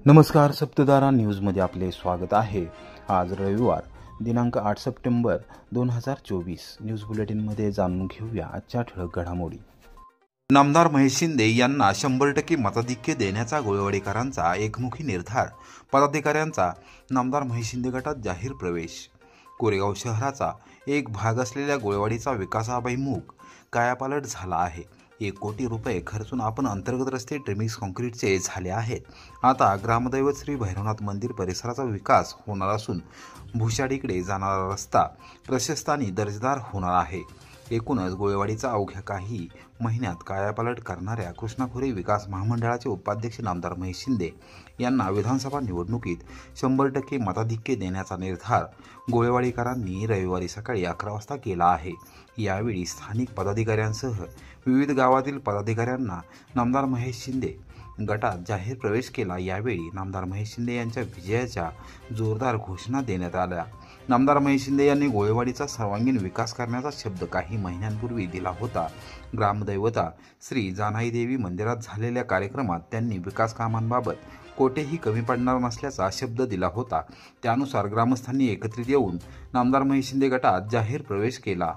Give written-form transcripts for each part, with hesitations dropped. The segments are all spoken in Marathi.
नमस्कार, सप्तधारा न्यूजमध्ये आपले स्वागत आहे। आज रविवार दिनांक 8 सप्टेंबर 2024 न्यूज बुलेटिनमध्ये जाणून घेऊया आजच्या ठळक घडामोडी। नामदार महेश शिंदे यांना 100% मताधिक्य देण्याचा गोळेवाडीकरांचा एकमुखी निर्धार। पदाधिकाऱ्यांचा नामदार महेश शिंदे गटात जाहीर प्रवेश। कोरेगाव शहराचा एक भाग असलेल्या गोळेवाडीचा विकासाभिमुख कायापालट झाला आहे। 1 कोटी रुपये खर्चून आपण अंतर्गत रस्ते ट्रिमिक्स काँक्रीटचे झाले आहेत। आता ग्रामदैवत श्री भैरवनाथ मंदिर परिसराचा विकास होणार असून भुशाडीकडे जाणारा रस्ता प्रशस्त आणि दर्जेदार होणार आहे। एकूणच गोळेवाडीचा अवघ्या काही महिन्यात कायापालट करणाऱ्या कृष्णा खोरे विकास महामंडळाचे उपाध्यक्ष नामदार महेश शिंदे यांना विधानसभा निवडणुकीत 100% मताधिक्य देण्याचा निर्धार गोळेवाडीकरांनी रविवारी सकाळी 11 वाजता केला आहे। यावेळी स्थानिक पदाधिकाऱ्यांसह विविध गावातील पदाधिकाऱ्यांना नामदार महेश शिंदे गटात जाहीर प्रवेश केला। यावेळी नामदार महेश शिंदे यांच्या विजयाच्या जोरदार घोषणा देण्यात आल्या। नामदार महेश शिंदे यांनी गोळेवाडीचा सर्वांगीण विकास करण्याचा शब्द काही महिन्यांपूर्वी दिला होता। ग्रामदैवता श्री जानाई देवी मंदिरात झालेल्या कार्यक्रमात त्यांनी विकास कामांबाबत कोठेही कमी पडणार नसल्याचा शब्द दिला होता। त्यानुसार ग्रामस्थांनी एकत्रित येऊन नामदार महेश शिंदे गटात जाहीर प्रवेश केला।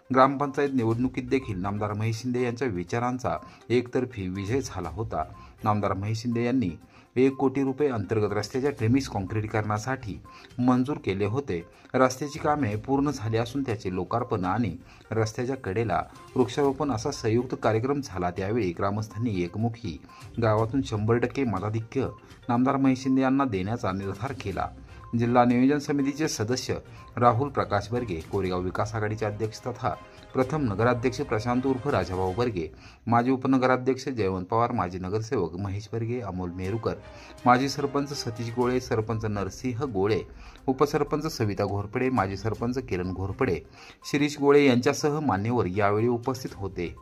ग्रामपंचायत निवडणुकीत देखील नामदार महेश शिंदे यांच्या विचारांचा एकतर्फी विजय झाला होता। नामदार महेश शिंदे यांनी 1 कोटी रुपये अंतर्गत रस्त्याच्या ट्रिमिक्स काँक्रीटीकरणासाठी मंजूर केले होते। रस्त्याची कामे पूर्ण झाली असून त्याचे लोकार्पण आणि रस्त्याच्या कडेला वृक्षारोपण असा संयुक्त कार्यक्रम झाला। त्यावेळी ग्रामस्थांनी एकमुखी गावातून 100% मताधिक्य नामदार महेश शिंदे यांना देण्याचा निर्धार केला। जिल्हा नियोजन समितीचे सदस्य राहुल प्रकाश बर्गे, कोरेगाव विकास आघाडीचे अध्यक्ष तथा प्रथम नगराध्यक्ष प्रशांत उर्फ राजाभाऊ बर्गे, माजी उपनगराध्यक्ष जयवंत पवार, माजी नगरसेवक महेश बर्गे, अमोल मेरुकर, माजी सरपंच सतीश गोळे, सरपंच नरसिंह गोळे, उपसरपंच सविता घोरपडे, माजी सरपंच किरण घोरपडे, शिरीष गोळे यांच्यासह मान्यवर यावेळी उपस्थित होते।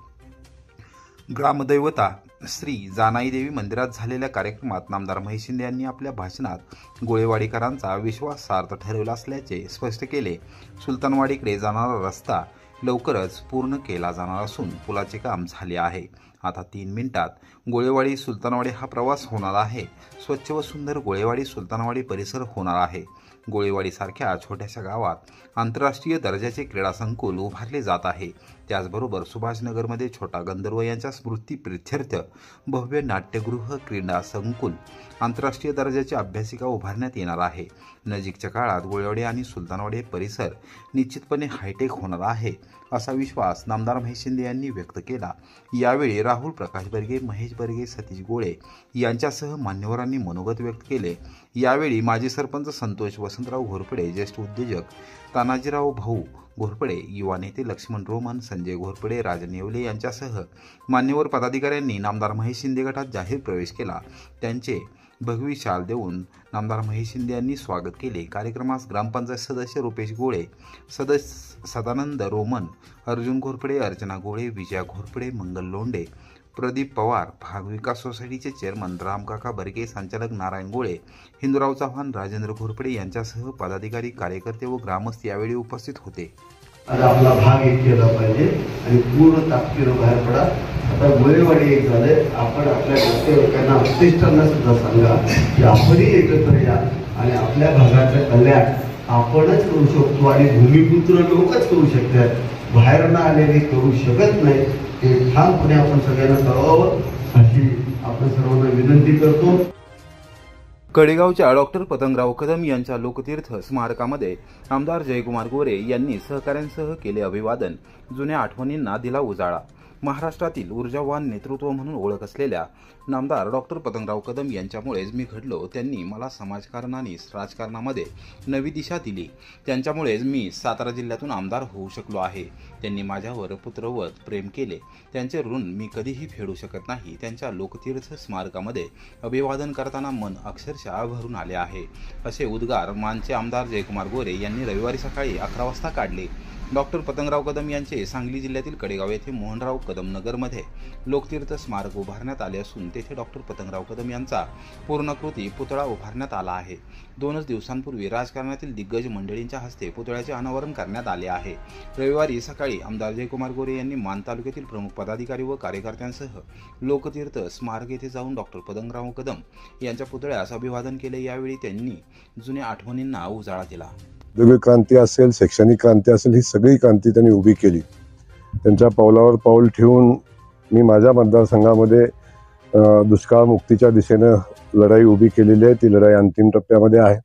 ग्रामदैवता श्री जानाई देवी मंदिरात झालेल्या कार्यक्रमात नामदार महेश शिंदे यांनी आपल्या भाषणात गोळेवाडीकरांचा विश्वासार्थ ठरवला असल्याचे स्पष्ट केले। सुलतानवाडीकडे जाणारा रस्ता लवकरच पूर्ण केला जाणार असून पुलाचे काम झाले आहे। आता 3 मिनिटात गोळेवाडी सुलतानवाडी हा प्रवास होणार आहे। स्वच्छ व सुंदर गोळेवाडी सुलतानवाडी परिसर होणार आहे। गोळेवाडीसारख्या छोट्याशा गावात आंतरराष्ट्रीय दर्जाचे क्रीडा संकुल उभारले जात आहे। त्याचबरोबर सुभाषनगरमध्ये छोटा गंधर्व यांच्या स्मृती प्रित्यर्थ भव्य नाट्यगृह, क्रीडा संकुल, आंतरराष्ट्रीय दर्जाचे अभ्यासिका उभारण्यात येणार आहे। नजीकच्या काळात गोळेवाडी आणि सुलतानवाडी परिसर निश्चितपणे हायटेक होणार आहे असा विश्वास नामदार महेश शिंदे यांनी व्यक्त केला। यावेळी राहुल प्रकाश बर्गे, महेश बर्गे, सतीश गोळे यांच्यासह मान्यवरांनी मनोगत व्यक्त केले। यावेळी माजी सरपंच संतोष वसंतराव घोरपडे, ज्येष्ठ उद्योजक तानाजीराव भाऊ घोरपडे, युवा नेते लक्ष्मण रोमन, संजय घोरपडे, राजन येवले यांच्यासह मान्यवर पदाधिकाऱ्यांनी नामदार महेश शिंदे गटात जाहीर प्रवेश केला। त्यांचे भगवी शाल देऊन नामदार महेश शिंदे यांनी स्वागत केले। कार्यक्रमास ग्रामपंचायत सदस्य रुपेश गोळे, सदस्य सदानंद रोमन, अर्जुन घोरपडे, अर्चना गोळे, विजया घोरपडे, मंगल लोंढे, प्रदीप पवार, भाग विकास सोसायटीचे चेअरमन रामकाका बर्गे, संचालक नारायण गोळे, हिंदूराव चव्हाण, राजेंद्र घोरपडे यांच्यासह पदाधिकारी, कार्यकर्ते व ग्रामस्थ यावेळी उपस्थित होते। आपला भाग एक केला पाहिजे आणि पूर्ण ताकदीने बाहेर पडा। आता गोळेवाडी एक झाले, आपण आपल्या नातेवाईकांना, वरिष्ठांना सुद्धा सांगा की आपणही एकत्र या आणि आपल्या भागाचं कल्याण आपणच करू शकतो आणि भूमिपुत्र लोकच करू शकतात, बाहेरनं आलेले करू शकत नाही। हे ठामपणे आपण सगळ्यांना कळवावं अशी आपण सर्वांना विनंती करतो। कडेगावच्या डॉक्टर पतंगराव कदम यांच्या लोकतीर्थ स्मारकामध्ये आमदार जयकुमार गोरे यांनी सहकाऱ्यांसह केले अभिवादन। जुन्या आठवणींना दिला उजाळा। महाराष्ट्रातील ऊर्जावान नेतृत्व म्हणून ओळख असलेल्या नामदार डॉक्टर पतंगराव कदम यांच्यामुळेच मी घडलो। त्यांनी मला समाजकारण आणि राजकारणामध्ये नवी दिशा दिली। त्यांच्यामुळेच मी सातारा जिल्ह्यातून आमदार होऊ शकलो आहे। त्यांनी माझ्यावर पुत्रवत प्रेम केले। त्यांचे ऋण मी कधीही फेडू शकत नाही। त्यांच्या लोकतीर्थ स्मारकामध्ये अभिवादन करताना मन अक्षरशः भरून आले आहे, असे उद्गार मानचे आमदार जयकुमार गोरे यांनी रविवारी सकाळी 11 वाजता काढले। डॉक्टर पतंगराव कदम यांचे सांगली जिल्ह्यातील कडेगाव येथे मोहनराव कदम नगरमध्ये लोकतीर्थ स्मारक उभारण्यात आले असून तेथे डॉक्टर पतंगराव कदम यांचा पूर्णाकृती पुतळा उभारण्यात आला आहे। 2 दिवसांपूर्वी राजकारणातील दिग्गज मंडळींच्या हस्ते पुतळ्याचे अनावरण करण्यात आले आहे। रविवारी सकाळी आमदार जयकुमार गोरे यांनी मान तालुक्यातील प्रमुख पदाधिकारी व कार्यकर्त्यांसह लोकतीर्थ स्मारक येथे जाऊन डॉक्टर पतंगराव कदम यांच्या पुतळ्यास अभिवादन केले। यावेळी त्यांनी जुन्या आठवणींना उजाळा दिला। औद्योगिक क्रांती असेल, शैक्षणिक क्रांती असेल, ही सगळी क्रांती त्यांनी उभी केली। त्यांच्या पावलावर पाऊल ठेवून मी माझ्या मतदारसंघामध्ये दुष्काळ मुक्तीच्या दिशेने लढाई उभी केलेली आहे। ती लढाई अंतिम टप्प्यामध्ये आहे।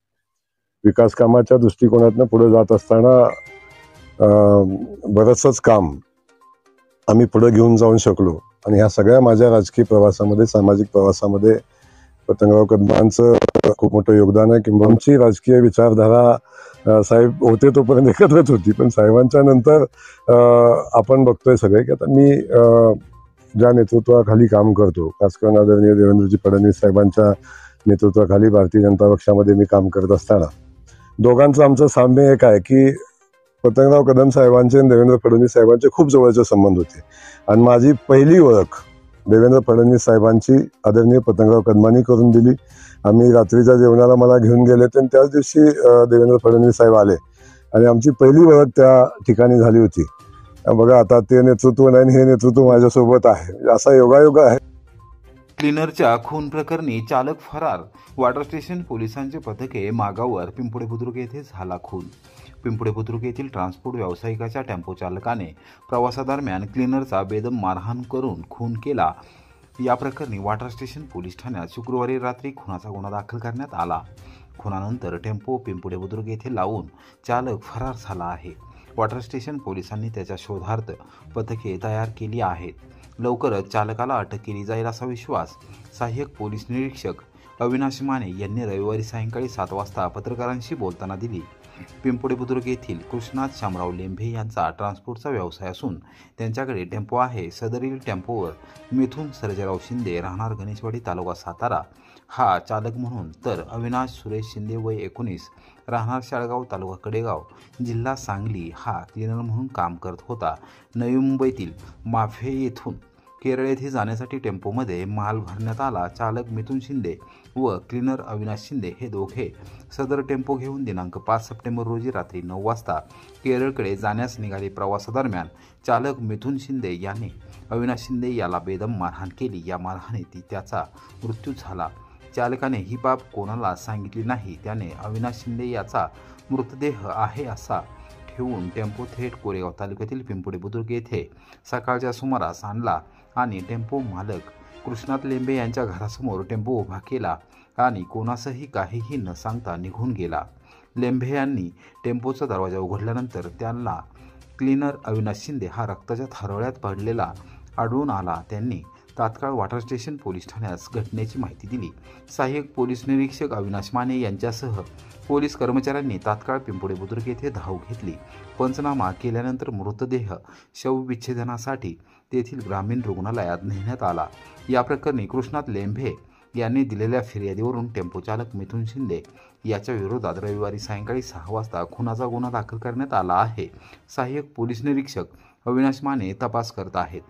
विकास कामाच्या दृष्टिकोनातून पुढे जात असताना बरंचसंच काम आम्ही पुढे घेऊन जाऊ शकलो आणि ह्या सगळ्या माझ्या राजकीय प्रवासामध्ये, सामाजिक प्रवासामध्ये पतंगराव कदमांचं खूप मोठं योगदान आहे। किंवा आमची राजकीय विचारधारा साहेब होते तोपर्यंत एकत्रच होती, पण साहेबांच्या नंतर आपण बघतोय सगळे की आता मी ज्या नेतृत्वाखाली काम करतो, खास करून आदरणीय देवेंद्रजी फडणवीस साहेबांच्या नेतृत्वाखाली भारतीय जनता पक्षामध्ये मी काम करत असताना दोघांचं आमचं साम्य एक आहे की पतंगराव कदम साहेबांचे आणि देवेंद्र फडणवीस साहेबांचे खूप जवळचे संबंध होते आणि माझी पहिली ओळख देवेंद्र फडणवीस साहेबांची आदरणीय पतंगराव कदमांनी करून दिली। आम्ही रात्रीच्या जेवणाला मला घेऊन गेले आणि त्याच दिवशी देवेंद्र फडणवीस साहेब आले आणि आमची पहिली ओळख त्या ठिकाणी झाली होती। बघा आता ते नेतृत्व नाही, हे नेतृत्व माझ्यासोबत आहे, असा योगायोग आहे। क्लीनरच्या खून प्रकरणी चालक फरार, वॉटर स्टेशन पोलिसांचे पथके मागावर, पिंपळे बुद्रुक येथे झाला खून। पिंपळे बुद्रुक येथील ट्रान्सपोर्ट व्यावसायिकाच्या टेम्पो चालकाने प्रवासादरम्यान क्लीनरचा बेदम मारहाण करून खून केला। या प्रकरणी वॉटर स्टेशन पोलीस ठाण्यात शुक्रवारी रात्री खुनाचा गुन्हा दाखल करण्यात आला। खुनानंतर टेम्पो पिंपळे बुद्रुक येथे लावून चालक फरार झाला आहे। वॉटर स्टेशन पोलिसांनी त्याच्या शोधार्थ पथके तयार केली आहेत। लवकरच चालकाला अटक केली जाईल असा विश्वास सहाय्यक पोलीस निरीक्षक अविनाश माने यांनी रविवारी सायंकाळी 7 वाजता पत्रकारांशी बोलताना दिली। पिंपळे बुद्रुक येथील कृष्णात शामराव लेंभे यांचा ट्रान्सपोर्टचा व्यवसाय असून त्यांच्याकडे टेम्पो आहे। सदरील टेम्पोवर मिथुन सर्जेराव शिंदे राहणार गणेशवाडी तालुका सातारा हा चालक म्हणून, तर अविनाश सुरेश शिंदे वय 19 राहणार शाळगाव तालुका कडेगाव जिल्हा सांगली हा क्लीनर म्हणून काम करत होता। नवी मुंबईतील माफे येथून केरळ येथे जाण्यासाठी टेम्पोमध्ये माल भरण्यात आला। चालक मिथुन शिंदे व क्लीनर अविनाश शिंदे हे दोघे सदर टेम्पो घेऊन दिनांक 5 सप्टेंबर रोजी रात्री 9 वाजता केरळकडे जाण्यास निघाले। प्रवासादरम्यान चालक मिथुन शिंदे याने अविनाश शिंदे याला बेदम मारहाण केली। या मारहाणीत त्याचा मृत्यू झाला। चालकाने ही बाब कोणाला सांगितली नाही। त्याने अविनाश शिंदे याचा मृतदेह आहे असा ठेवून टेम्पो थेट कोरेगाव तालुक्यातील पिंपळे बुद्रुक येथे सकाळच्या सुमारास आणला आणि टेम्पो मालक कृष्णात लेंबे यांच्या घरासमोर टेम्पो उभा केला आणि कोणासही काहीही न सांगता निघून गेला। लेंबे यांनी टेम्पोचा दरवाजा उघडल्यानंतर त्यांना क्लीनर अविनाश शिंदे हा रक्ताच्या थारोळ्यात पडलेला आढळून आला। त्यांनी तात्काळ वॉटर स्टेशन पोलीस ठाण्यास घटनेची माहिती दिली। सहाय्यक पोलीस निरीक्षक अविनाश माने यांच्यासह पोलीस कर्मचाऱ्यांनी तात्काळ पिंपळे बुद्रुक येथे धाव घेतली। पंचनामा केल्यानंतर मृतदेह शवविच्छेदनासाठी तेथील ग्रामीण रुग्णालयात नेण्यात आला। या प्रकरणी कृष्णात लेंभे यांनी दिलेल्या फिर्यादीवरून टेम्पो चालक मिथुन शिंदे याच्या विरोधात रविवारी सायंकाळी 6 वाजता खुनाचा गुन्हा दाखल करण्यात आला आहे। सहाय्यक पोलीस निरीक्षक अविनाश माने तपास करत आहेत।